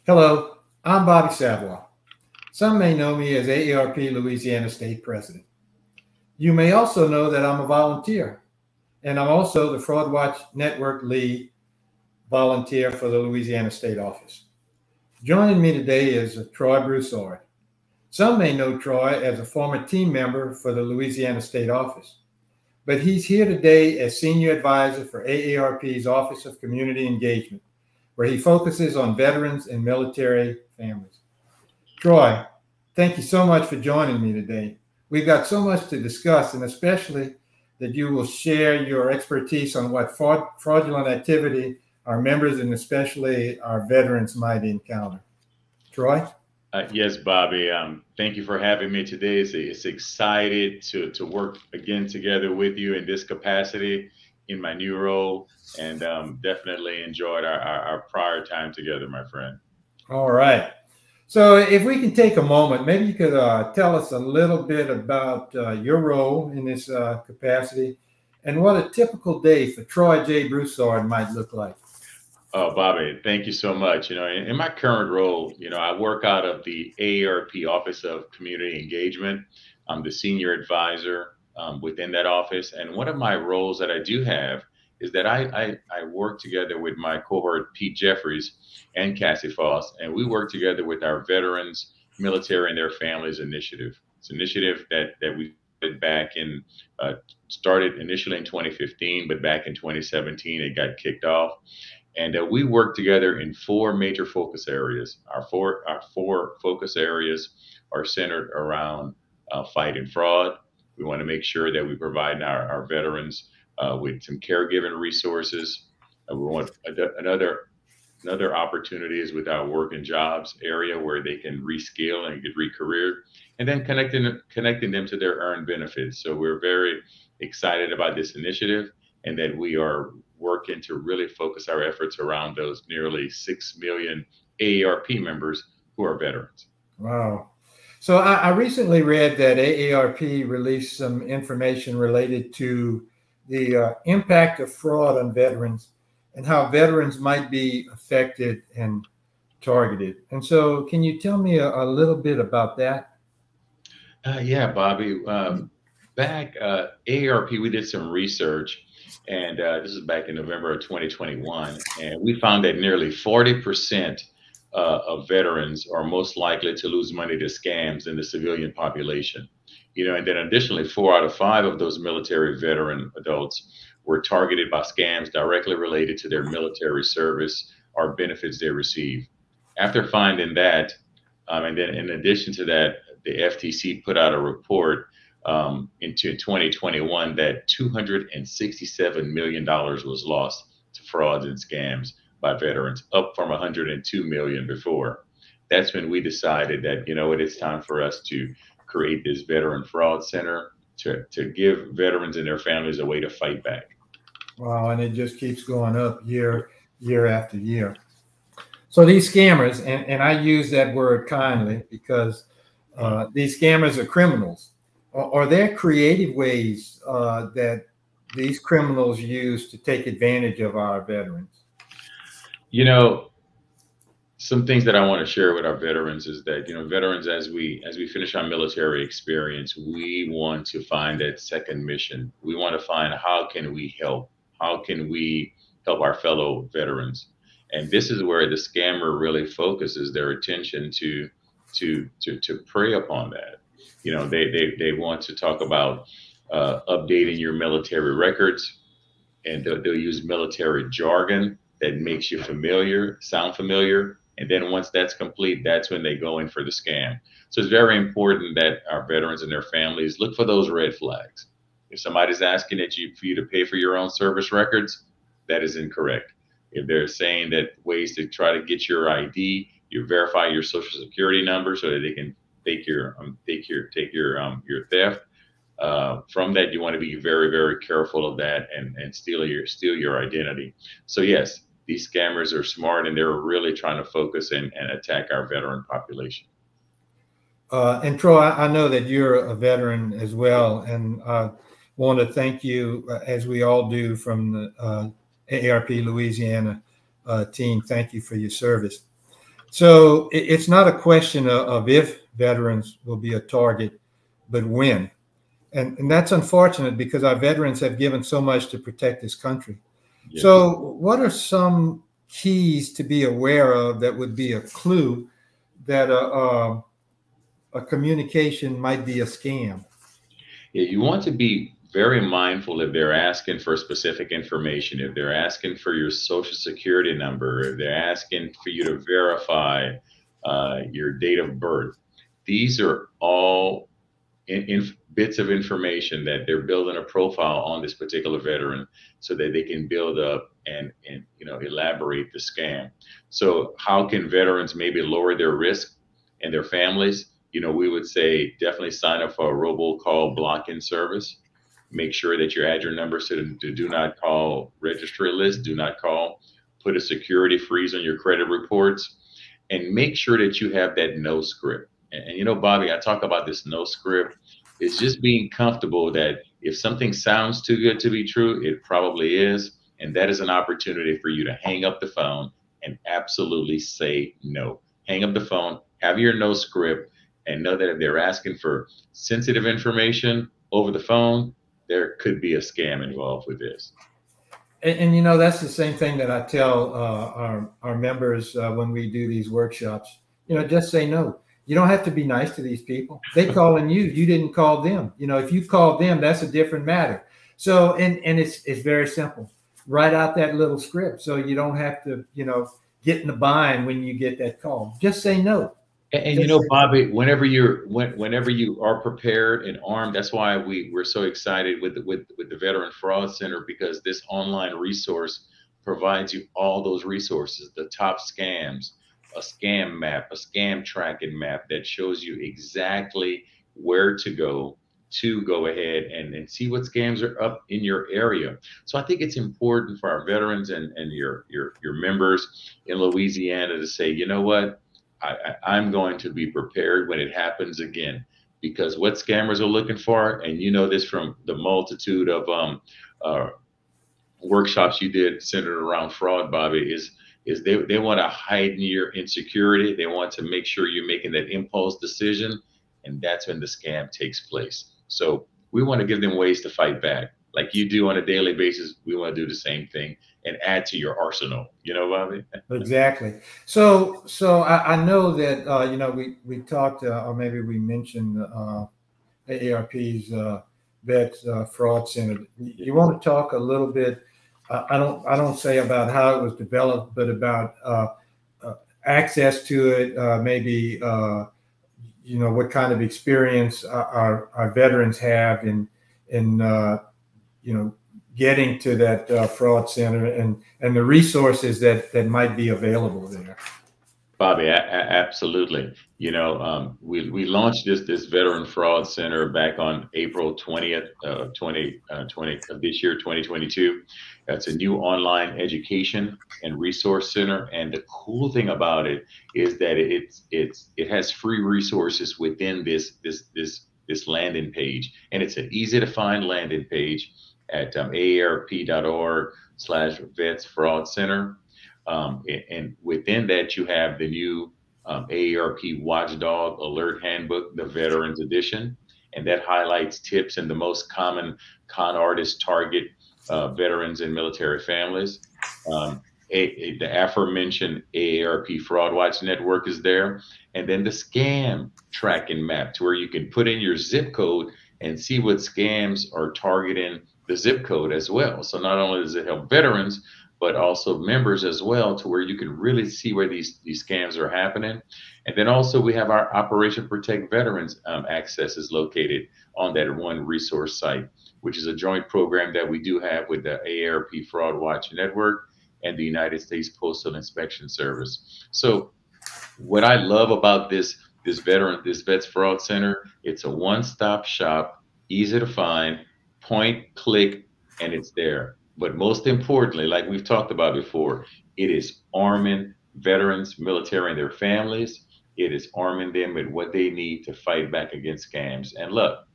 Hello, I'm Bobby Savoy. Some may know me as AARP Louisiana State President. You may also know that I'm a volunteer, and I'm also the Fraud Watch Network lead volunteer for the Louisiana State Office. Joining me today is Troy Broussard. Some may know Troy as a former team member for the Louisiana State Office, but he's here today as Senior Advisor for AARP's Office of Community Engagement, where he focuses on veterans and military families. Troy, thank you so much for joining me today. We've got so much to discuss, and especially that you will share your expertise on what fraudulent activity our members and especially our veterans might encounter. Troy? Yes, Bobby. Thank you for having me today. It's excited to work again together with you in this capacity in my new role, and definitely enjoyed our prior time together, my friend. All right. So if we can take a moment, maybe you could tell us a little bit about your role in this capacity and what a typical day for Troy J. Broussard might look like. Oh, Bobby, thank you so much. In my current role, I work out of the AARP Office of Community Engagement. I'm the senior advisor within that office. And one of my roles that I do have is that I work together with my cohort, Pete Jeffries and Cassie Foss, and we work together with our Veterans, Military, and Their Families Initiative. It's an initiative that we did back in, started initially in 2015, but back in 2017, it got kicked off. And we work together in four major focus areas. Our four focus areas are centered around fighting fraud. We want to make sure that we provide our veterans with some caregiving resources. We want another opportunity is with our work and jobs area where they can reskill and get re-careered, and then connecting them to their earned benefits. So we're very excited about this initiative, and that we are working to really focus our efforts around those nearly 6 million AARP members who are veterans. Wow. So I recently read that AARP released some information related to the impact of fraud on veterans and how veterans might be affected and targeted. And so can you tell me a little bit about that? Yeah, Bobby. Back AARP, we did some research, and this is back in November of 2021, and we found that nearly 40% of veterans are most likely to lose money to scams in the civilian population. And then additionally, 4 out of 5 of those military veteran adults were targeted by scams directly related to their military service or benefits they receive. After finding that, and then in addition to that, the FTC put out a report into 2021 that $267 million was lost to frauds and scams by veterans, up from 102 million before. That's when we decided that, it's time for us to create this Veteran Fraud Center to give veterans and their families a way to fight back. Wow, and it just keeps going up year after year. So these scammers, and I use that word kindly because these scammers are criminals. Are there creative ways that these criminals use to take advantage of our veterans? Some things that I want to share with our veterans is that, veterans, as we finish our military experience, we want to find that second mission. We want to find how can we help? How can we help our fellow veterans? And this is where the scammer really focuses their attention to prey upon that. They want to talk about updating your military records, and they'll use military jargon that makes you sound familiar. And then once that's complete, that's when they go in for the scam. So it's very important that our veterans and their families look for those red flags. If somebody's asking for you to pay for your own service records, that is incorrect. If they're saying that ways to try to get your ID, you verify your social security number so that they can take your theft. From that, you want to be very, very careful of that and steal your identity. So yes, these scammers are smart, and they're really trying to focus and attack our veteran population. And Troy, I know that you're a veteran as well, and I want to thank you, as we all do from the AARP Louisiana team. Thank you for your service. So it's not a question of if veterans will be a target, but when. And that's unfortunate because our veterans have given so much to protect this country. Yes. So what are some keys to be aware of that would be a clue that a communication might be a scam? Yeah, you want to be very mindful if they're asking for specific information, if they're asking for your social security number, if they're asking for you to verify your date of birth. These are all in bits of information that they're building a profile on this particular veteran so that they can build up and elaborate the scam. So how can veterans maybe lower their risk and their families? We would say definitely sign up for a robocall blocking service. Make sure that you add your numbers to the do not call registry list, do not call. Put a security freeze on your credit reports, and make sure that you have that no script. And Bobby, I talk about this no script. It's just being comfortable that if something sounds too good to be true, it probably is. And that is an opportunity for you to hang up the phone and absolutely say no. Hang up the phone, have your no script, and know that if they're asking for sensitive information over the phone, there could be a scam involved with this. And that's the same thing that I tell our members when we do these workshops. Just say no. You don't have to be nice to these people. They calling you. You didn't call them. If you called them, that's a different matter. So and it's very simple. Write out that little script so you don't have to get in the bind when you get that call. Just say no. And Bobby, whenever you are prepared and armed, that's why we're so excited with the Veteran Fraud Center, because this online resource provides you all those resources, the top scams, a scam map, a scam tracking map that shows you exactly where to go ahead and see what scams are up in your area. So I think it's important for our veterans and your members in Louisiana to say, you know what? I'm going to be prepared when it happens again, because what scammers are looking for, and you know this from the multitude of uh, workshops you did centered around fraud, Bobby, is they want to heighten your insecurity. They want to make sure you're making that impulse decision, and that's when the scam takes place. So we want to give them ways to fight back, like you do on a daily basis. We want to do the same thing and add to your arsenal. Bobby. Exactly. So I know that we talked or maybe we mentioned AARP's Vets Fraud Center. You want to talk a little bit? I don't say about how it was developed, but about access to it. Maybe what kind of experience our veterans have in getting to that fraud center and the resources that might be available there. Bobby, absolutely. We launched this Veteran Fraud Center back on April 20th, 2020 of this year, 2022. It's a new online education and resource center, and the cool thing about it is that it has free resources within this landing page, and it's an easy to find landing page at aarp.org/Vets Fraud Center. And within that, you have the new AARP Watchdog Alert Handbook, the Veterans Edition, and that highlights tips and the most common con artists target veterans and military families. The aforementioned AARP Fraud Watch Network is there, and then the scam tracking map, to where you can put in your zip code and see what scams are targeting the zip code as well. So not only does it help veterans, but also members as well, to where you can really see where these scams are happening. And then also we have our Operation Protect Veterans access is located on that one resource site, which is a joint program that we do have with the AARP Fraud Watch Network and the United States Postal Inspection Service. So what I love about this Vets Fraud Center, it's a one-stop shop, easy to find, point, click, and it's there. But most importantly, like we've talked about before, it is arming veterans, military, and their families. It is arming them with what they need to fight back against scams. And look,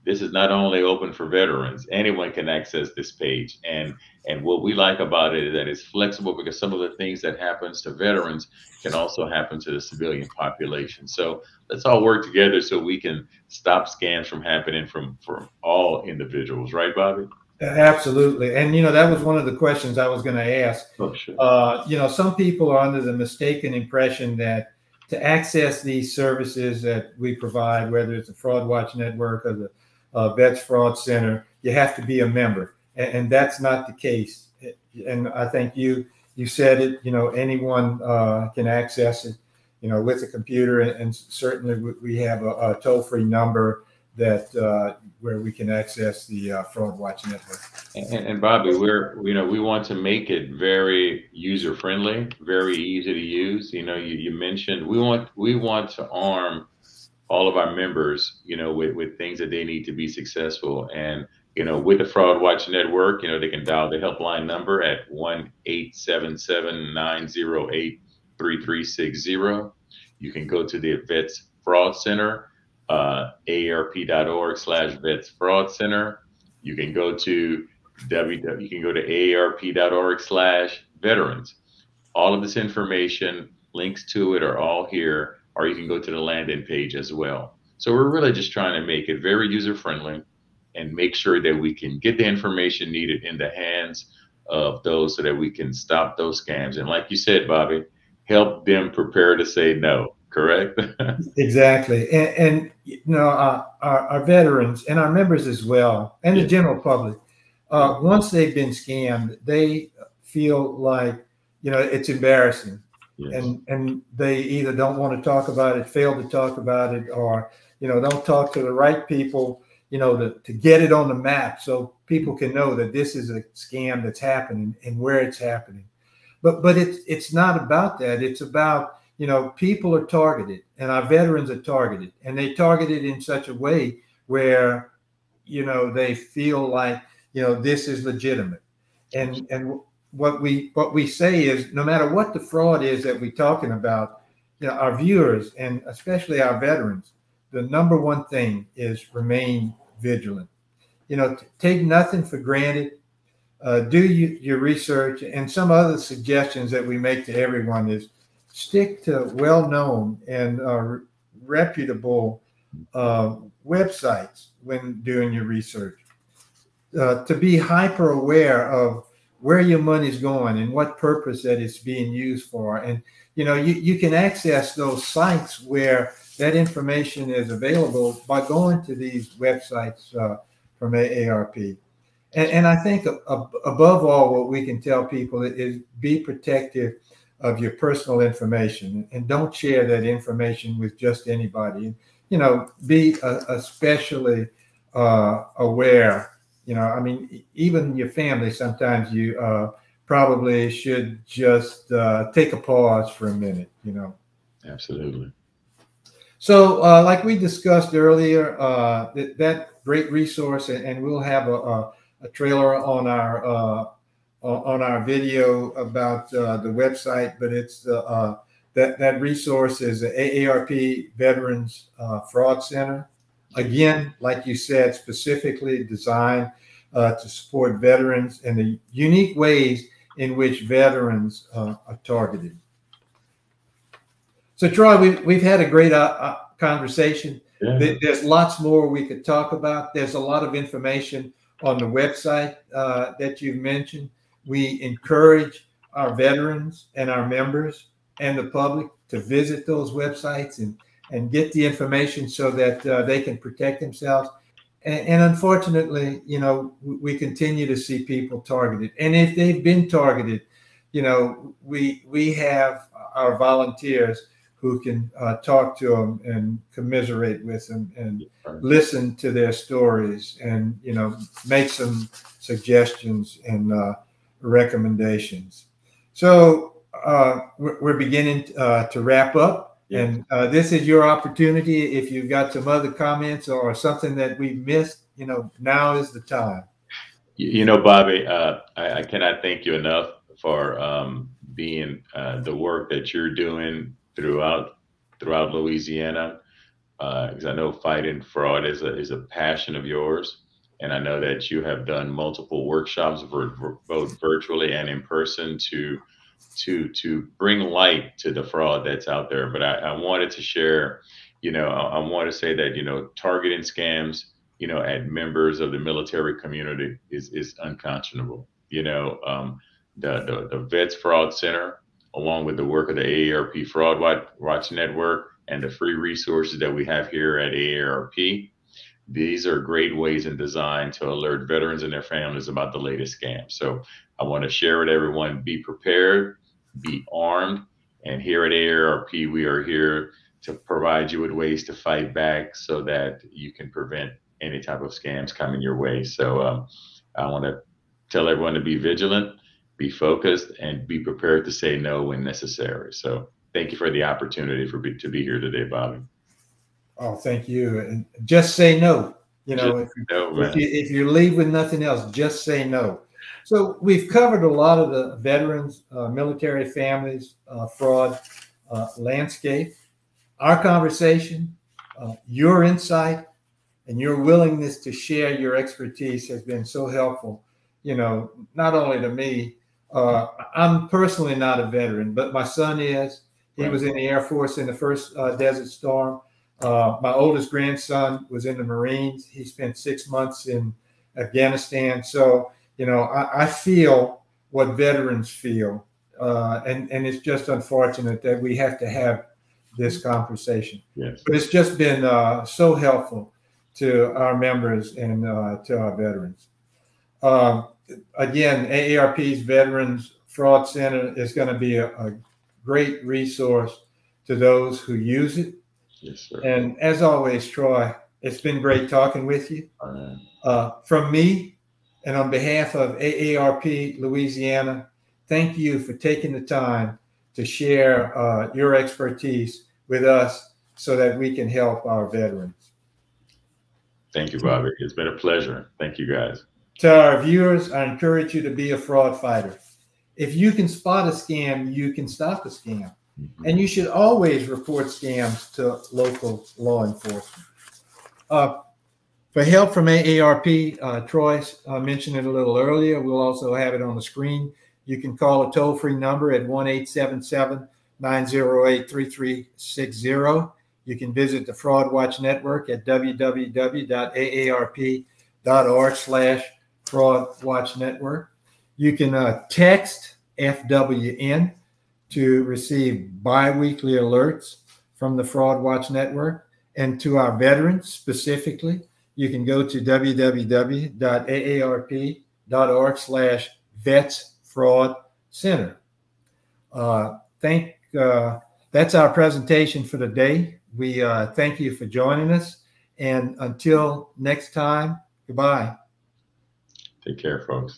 this is not only open for veterans, anyone can access this page. And what we like about it is that it's flexible, because some of the things that happens to veterans can also happen to the civilian population. So let's all work together so we can stop scams from happening from all individuals, right, Bobby? Absolutely. And, that was one of the questions I was going to ask. Oh, sure. Some people are under the mistaken impression that to access these services that we provide, whether it's the Fraud Watch Network or the Vets Fraud Center, you have to be a member. And that's not the case. And I think you said it, anyone can access it, with a computer. And certainly we have a toll-free number that where we can access the Fraud Watch Network. And Bobby, we want to make it very user friendly, very easy to use. You mentioned we want to arm all of our members, with things that they need to be successful. And with the Fraud Watch Network, they can dial the helpline number at 1-877-908-3360. You can go to the Vets Fraud Center, AARP.org/Vets Fraud Center. You can go to AARP.org/veterans. All of this information, links to it, are all here, or you can go to the landing page as well. So we're really just trying to make it very user friendly and make sure that we can get the information needed in the hands of those so that we can stop those scams. And like you said, Bobby, help them prepare to say no, correct? Exactly. And our veterans and our members as well, and the general public, once they've been scammed, they feel like, it's embarrassing. Yes. And they either don't want to talk about it, fail to talk about it, or, don't talk to the right people, to get it on the map so people can know that this is a scam that's happening and where it's happening. But it's not about that. It's about, people are targeted, and our veterans are targeted, and they targeted in such a way where, they feel like, this is legitimate. And what we say is, no matter what the fraud is that we're talking about, our viewers and especially our veterans, the number one thing is remain vigilant. Take nothing for granted. Do your research. And some other suggestions that we make to everyone is stick to well-known and reputable websites when doing your research. To be hyper aware of where your money's going and what purpose that it's being used for. And, you can access those sites where that information is available by going to these websites from AARP. And I think above all, what we can tell people is be protective of your personal information, and don't share that information with just anybody. Be especially aware. Even your family, sometimes you probably should just take a pause for a minute, Absolutely. So like we discussed earlier, that great resource, and we'll have a trailer on our video about the website, but it's that resource is the AARP Veterans Fraud Center. Again, like you said, specifically designed to support veterans and the unique ways in which veterans are targeted. So, Troy, we've had a great conversation. Yeah. There's lots more we could talk about. There's a lot of information on the website that you've mentioned. We encourage our veterans and our members and the public to visit those websites and get the information so that they can protect themselves. And unfortunately, we continue to see people targeted. And if they've been targeted, we have our volunteers who can talk to them and commiserate with them and listen to their stories and, make some suggestions and recommendations. So we're beginning to wrap up. And this is your opportunity. If you've got some other comments or something that we missed, now is the time. Bobby, I cannot thank you enough for being the work that you're doing throughout Louisiana. because I know fighting fraud is a passion of yours. And I know that you have done multiple workshops, both virtually and in person, to bring light to the fraud that's out there. But I wanted to share, I want to say that, targeting scams, at members of the military community is unconscionable. The Vets Fraud Center, along with the work of the AARP Fraud Watch Network and the free resources that we have here at AARP, these are great ways and designed to alert veterans and their families about the latest scams. So I want to share with everyone, be prepared, be armed. And here at AARP, we are here to provide you with ways to fight back so that you can prevent any type of scams coming your way. So I want to tell everyone to be vigilant, be focused, and be prepared to say no when necessary. So thank you for the opportunity to be here today, Bobby. Oh, thank you. And just say no. If you leave with nothing else, just say no. So we've covered a lot of the veterans, military families, fraud landscape. Our conversation, your insight, and your willingness to share your expertise has been so helpful. Not only to me, I'm personally not a veteran, but my son is. He was in the Air Force in the first Desert Storm. My oldest grandson was in the Marines. He spent 6 months in Afghanistan. So, I feel what veterans feel. And it's just unfortunate that we have to have this conversation. Yes. But it's just been so helpful to our members and to our veterans. Again, AARP's Veterans Fraud Center is going to be a great resource to those who use it. Yes, sir. And as always, Troy, it's been great talking with you. From me and on behalf of AARP Louisiana, thank you for taking the time to share your expertise with us so that we can help our veterans. Thank you, Bobby. It's been a pleasure. Thank you, guys. To our viewers, I encourage you to be a fraud fighter. If you can spot a scam, you can stop a scam. And you should always report scams to local law enforcement. For help from AARP, Troy mentioned it a little earlier. We'll also have it on the screen. You can call a toll-free number at 1-877-908-3360. You can visit the Fraud Watch Network at www.aarp.org/Fraud Watch Network. You can text FWN to receive bi-weekly alerts from the Fraud Watch Network. And to our veterans specifically, you can go to www.aarp.org/VetsFraudCenter. That's our presentation for the day. We thank you for joining us. And until next time, goodbye. Take care, folks.